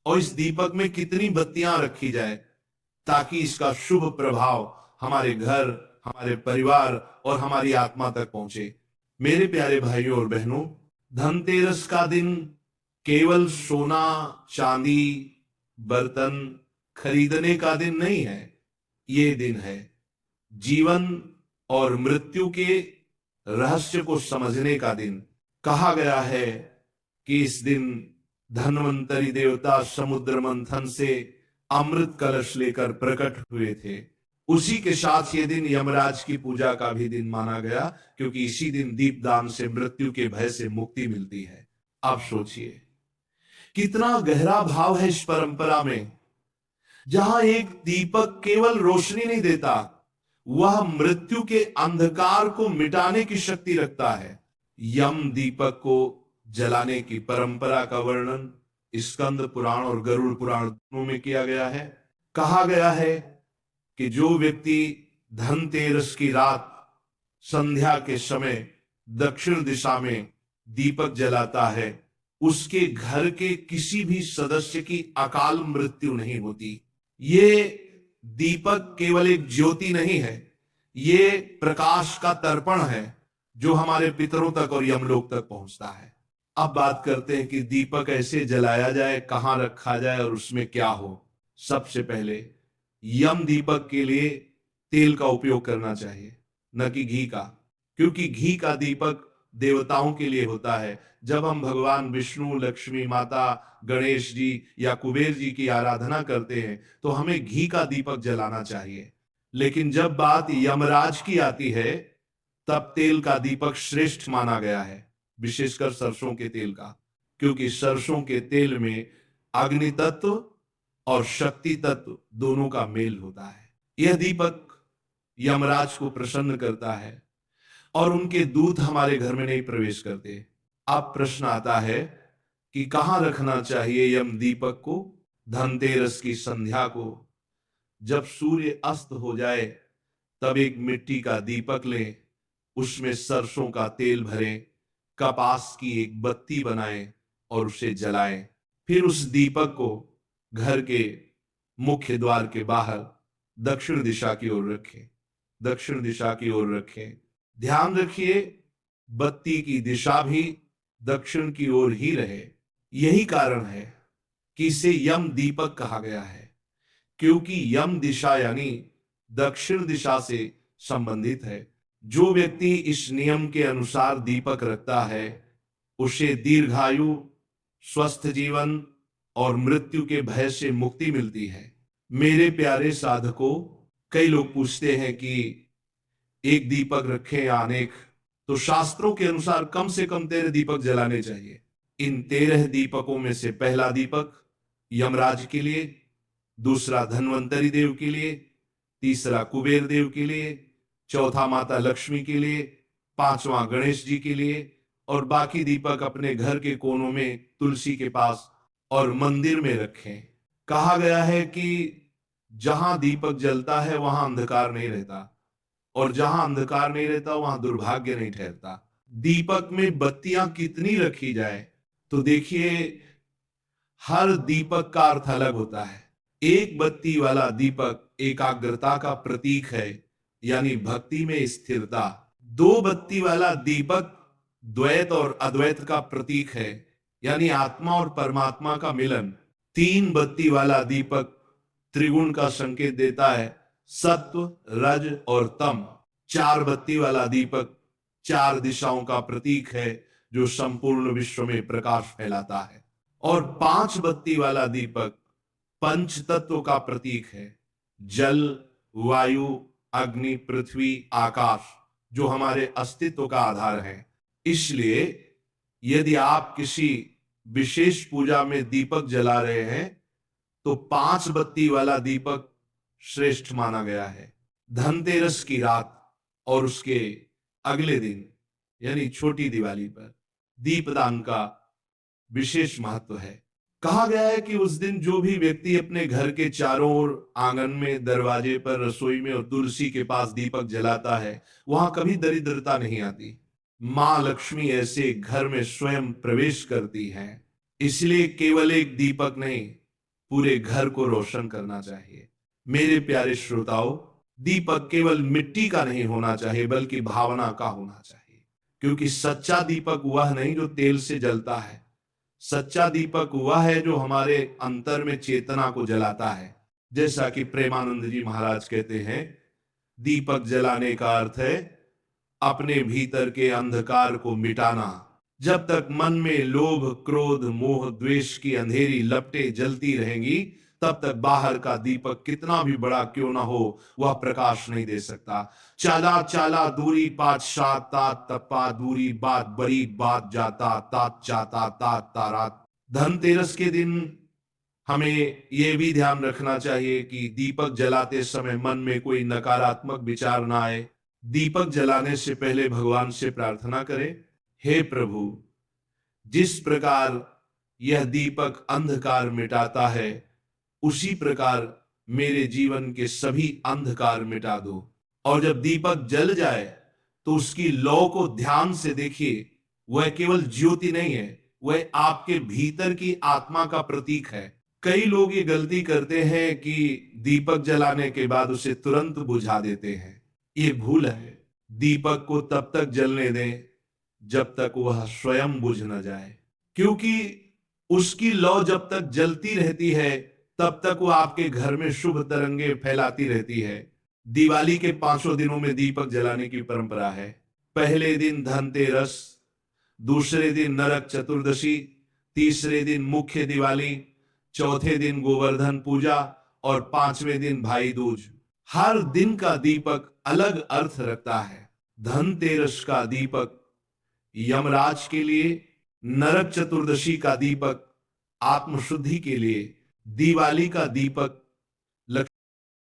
और इस दीपक में कितनी बत्तियां रखी जाए ताकि इसका शुभ प्रभाव हमारे घर, हमारे परिवार और हमारी आत्मा तक पहुंचे। मेरे प्यारे भाइयों और बहनों, धनतेरस का दिन केवल सोना, चांदी, बर्तन खरीदने का दिन नहीं है। ये दिन है जीवन और मृत्यु के रहस्य को समझने का दिन। कहा गया है कि इस दिन धन्वंतरी देवता समुद्र मंथन से अमृत कलश लेकर प्रकट हुए थे। उसी के साथ ये दिन यमराज की पूजा का भी दिन माना गया, क्योंकि इसी दिन दीपदान से मृत्यु के भय से मुक्ति मिलती है। अब सोचिए कितना गहरा भाव है इस परंपरा में, जहां एक दीपक केवल रोशनी नहीं देता, वह मृत्यु के अंधकार को मिटाने की शक्ति रखता है। यम दीपक को जलाने की परंपरा का वर्णन स्कंद पुराण और गरुड़ पुराण दोनों में किया गया है। कहा गया है कि जो व्यक्ति धनतेरस की रात संध्या के समय दक्षिण दिशा में दीपक जलाता है, उसके घर के किसी भी सदस्य की अकाल मृत्यु नहीं होती। ये दीपक केवल एक ज्योति नहीं है, ये प्रकाश का तर्पण है जो हमारे पितरों तक और यमलोक तक पहुंचता है। अब बात करते हैं कि दीपक ऐसे जलाया जाए, कहां रखा जाए और उसमें क्या हो। सबसे पहले यम दीपक के लिए तेल का उपयोग करना चाहिए, न कि घी का, क्योंकि घी का दीपक देवताओं के लिए होता है। जब हम भगवान विष्णु, लक्ष्मी माता, गणेश जी या कुबेर जी की आराधना करते हैं तो हमें घी का दीपक जलाना चाहिए। लेकिन जब बात यमराज की आती है तब तेल का दीपक श्रेष्ठ माना गया है, विशेषकर सरसों के तेल का, क्योंकि सरसों के तेल में अग्नि तत्व और शक्ति तत्व दोनों का मेल होता है। यह दीपक यमराज को प्रसन्न करता है और उनके दूत हमारे घर में नहीं प्रवेश करते। अब प्रश्न आता है कि कहां रखना चाहिए यम दीपक को। धनतेरस की संध्या को जब सूर्य अस्त हो जाए तब एक मिट्टी का दीपक लें, उसमें सरसों का तेल भरें, कपास की एक बत्ती बनाएं और उसे जलाएं। फिर उस दीपक को घर के मुख्य द्वार के बाहर दक्षिण दिशा की ओर रखें। दक्षिण दिशा की ओर रखें। ध्यान रखिए बत्ती की दिशा भी दक्षिण की ओर ही रहे। यही कारण है कि इसे यम दीपक कहा गया है, क्योंकि यम दिशा यानी दक्षिण दिशा से संबंधित है। जो व्यक्ति इस नियम के अनुसार दीपक रखता है उसे दीर्घायु, स्वस्थ जीवन और मृत्यु के भय से मुक्ति मिलती है। मेरे प्यारे साधकों, कई लोग पूछते हैं कि एक दीपक रखें या अनेक, तो शास्त्रों के अनुसार कम से कम 13 दीपक जलाने चाहिए। इन 13 दीपकों में से पहला दीपक यमराज के लिए, दूसरा धन्वंतरी देव के लिए, तीसरा कुबेर देव के लिए, चौथा माता लक्ष्मी के लिए, पांचवा गणेश जी के लिए, और बाकी दीपक अपने घर के कोनों में, तुलसी के पास और मंदिर में रखें। कहा गया है कि जहां दीपक जलता है वहां अंधकार नहीं रहता, और जहां अंधकार नहीं रहता वहां दुर्भाग्य नहीं ठहरता। दीपक में बत्तियां कितनी रखी जाए, तो देखिए हर दीपक का अर्थ अलग होता है। एक बत्ती वाला दीपक एकाग्रता का प्रतीक है, यानी भक्ति में स्थिरता। दो बत्ती वाला दीपक द्वैत और अद्वैत का प्रतीक है, यानी आत्मा और परमात्मा का मिलन। तीन बत्ती वाला दीपक त्रिगुण का संकेत देता है, सत्व, रज और तम। चार बत्ती वाला दीपक चार दिशाओं का प्रतीक है जो संपूर्ण विश्व में प्रकाश फैलाता है। और पांच बत्ती वाला दीपक पंच तत्व का प्रतीक है, जल, वायु, अग्नि, पृथ्वी, आकाश, जो हमारे अस्तित्व का आधार है। इसलिए यदि आप किसी विशेष पूजा में दीपक जला रहे हैं तो पांच बत्ती वाला दीपक श्रेष्ठ माना गया है। धनतेरस की रात और उसके अगले दिन यानी छोटी दिवाली पर दीपदान का विशेष महत्व है। कहा गया है कि उस दिन जो भी व्यक्ति अपने घर के चारों ओर, आंगन में, दरवाजे पर, रसोई में और तुलसी के पास दीपक जलाता है, वहां कभी दरिद्रता नहीं आती। मां लक्ष्मी ऐसे घर में स्वयं प्रवेश करती हैं। इसलिए केवल एक दीपक नहीं, पूरे घर को रोशन करना चाहिए। मेरे प्यारे श्रोताओं, दीपक केवल मिट्टी का नहीं होना चाहिए बल्कि भावना का होना चाहिए, क्योंकि सच्चा दीपक वह नहीं जो तेल से जलता है। सच्चा दीपक वह है जो हमारे अंतर में चेतना को जलाता है। जैसा कि प्रेमानंद जी महाराज कहते हैं, दीपक जलाने का अर्थ है अपने भीतर के अंधकार को मिटाना। जब तक मन में लोभ, क्रोध, मोह, द्वेष की अंधेरी लपटें जलती रहेंगी, तब तक बाहर का दीपक कितना भी बड़ा क्यों ना हो, वह प्रकाश नहीं दे सकता। चाला चाला दूरी पात शात तात तपा दूरी बात बड़ी बात जाता तात जाता तात तारात। धनतेरस के दिन हमें यह भी ध्यान रखना चाहिए कि दीपक जलाते समय मन में कोई नकारात्मक विचार ना आए। दीपक जलाने से पहले भगवान से प्रार्थना करें, हे प्रभु, जिस प्रकार यह दीपक अंधकार मिटाता है, उसी प्रकार मेरे जीवन के सभी अंधकार मिटा दो। और जब दीपक जल जाए तो उसकी लौ को ध्यान से देखिए। वह केवल ज्योति नहीं है, वह आपके भीतर की आत्मा का प्रतीक है। कई लोग ये गलती करते हैं कि दीपक जलाने के बाद उसे तुरंत बुझा देते हैं। ये भूल है। दीपक को तब तक जलने दें जब तक वह स्वयं बुझ न जाए, क्योंकि उसकी लौ जब तक जलती रहती है तब तक वो आपके घर में शुभ तरंगे फैलाती रहती है। दिवाली के 5 दिनों में दीपक जलाने की परंपरा है। पहले दिन धनतेरस, दूसरे दिन नरक चतुर्दशी, तीसरे दिन मुख्य दिवाली, चौथे दिन गोवर्धन पूजा और 5वें दिन भाई दूज। हर दिन का दीपक अलग अर्थ रखता है। धनतेरस का दीपक यमराज के लिए, नरक चतुर्दशी का दीपक आत्मशुद्धि के लिए, दिवाली का दीपक